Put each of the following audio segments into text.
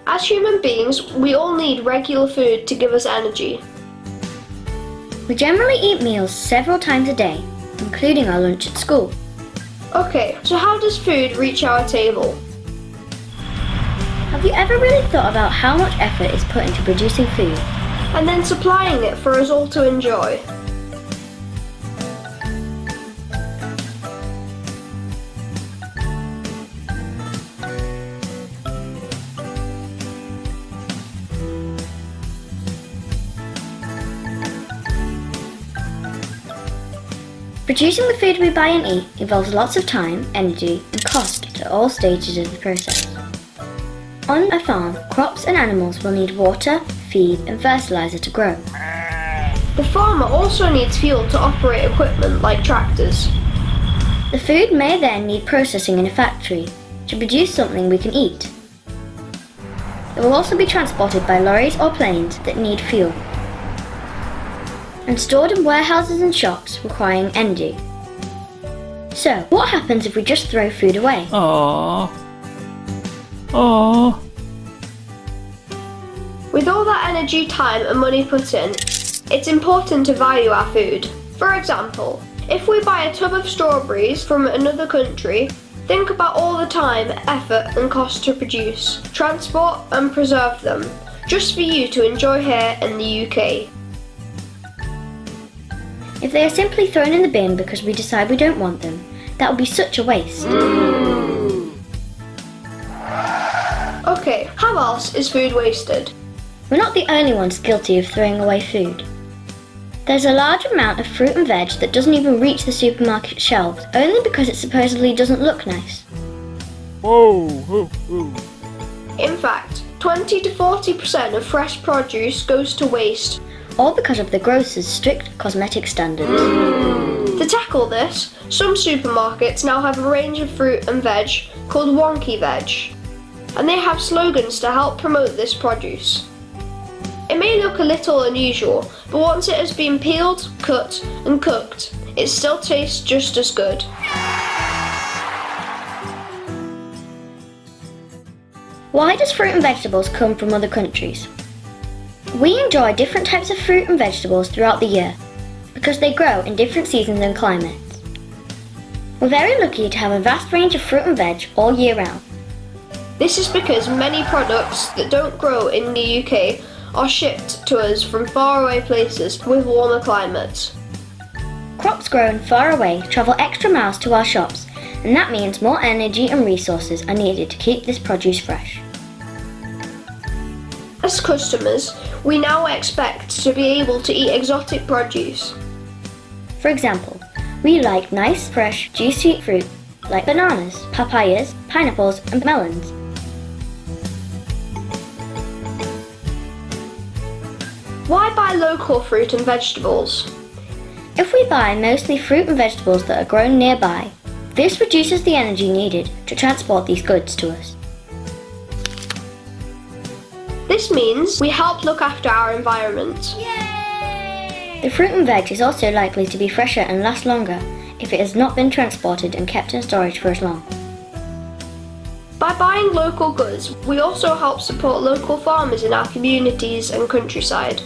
As human beings, we all need regular food to give us energy. We generally eat meals several times a day, including our lunch at school. Okay, so how does food reach our table? Have you ever really thought about how much effort is put into producing food? And then supplying it for us all to enjoy. Producing the food we buy and eat involves lots of time, energy, and cost at all stages of the process. On a farm, crops and animals will need water, feed, and fertilizer to grow. The farmer also needs fuel to operate equipment like tractors. The food may then need processing in a factory to produce something we can eat. It will also be transported by lorries or planes that need fuel, and stored in warehouses and shops requiring energy. So, what happens if we just throw food away? Aww. Aww. With all that energy, time and money put in, it's important to value our food. For example, if we buy a tub of strawberries from another country, think about all the time, effort and cost to produce, transport and preserve them, just for you to enjoy here in the UK. If they are simply thrown in the bin because we decide we don't want them, that would be such a waste. Okay, how else is food wasted? We're not the only ones guilty of throwing away food. There's a large amount of fruit and veg that doesn't even reach the supermarket shelves, only because it supposedly doesn't look nice. Whoa, whoa, whoa. In fact, 20 to 40% of fresh produce goes to waste. All because of the grocer's strict cosmetic standards. To tackle this, some supermarkets now have a range of fruit and veg called Wonky Veg, and they have slogans to help promote this produce. It may look a little unusual, but once it has been peeled, cut and cooked, it still tastes just as good. Why does fruit and vegetables come from other countries? We enjoy different types of fruit and vegetables throughout the year because they grow in different seasons and climates. We're very lucky to have a vast range of fruit and veg all year round. This is because many products that don't grow in the UK are shipped to us from faraway places with warmer climates. Crops grown far away travel extra miles to our shops, and that means more energy and resources are needed to keep this produce fresh. As customers, we now expect to be able to eat exotic produce. For example, we like nice, fresh, juicy fruit like bananas, papayas, pineapples, and melons. Why buy local fruit and vegetables? If we buy mostly fruit and vegetables that are grown nearby, this reduces the energy needed to transport these goods to us. This means we help look after our environment. The fruit and veg is also likely to be fresher and last longer if it has not been transported and kept in storage for as long. By buying local goods, we also help support local farmers in our communities and countryside.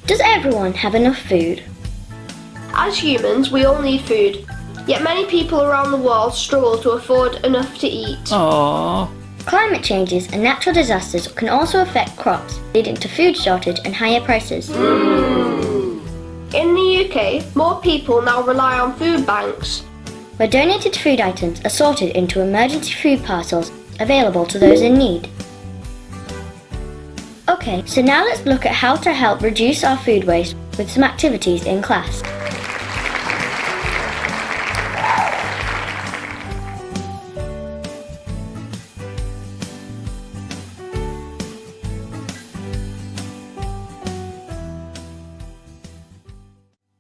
Does everyone have enough food? As humans, we all need food, yet many people around the world struggle to afford enough to eat. Aww. Climate changes and natural disasters can also affect crops, leading to food shortage and higher prices. In the UK, more people now rely on food banks, where donated food items are sorted into emergency food parcels available to those in need. Okay, so now let's look at how to help reduce our food waste with some activities in class.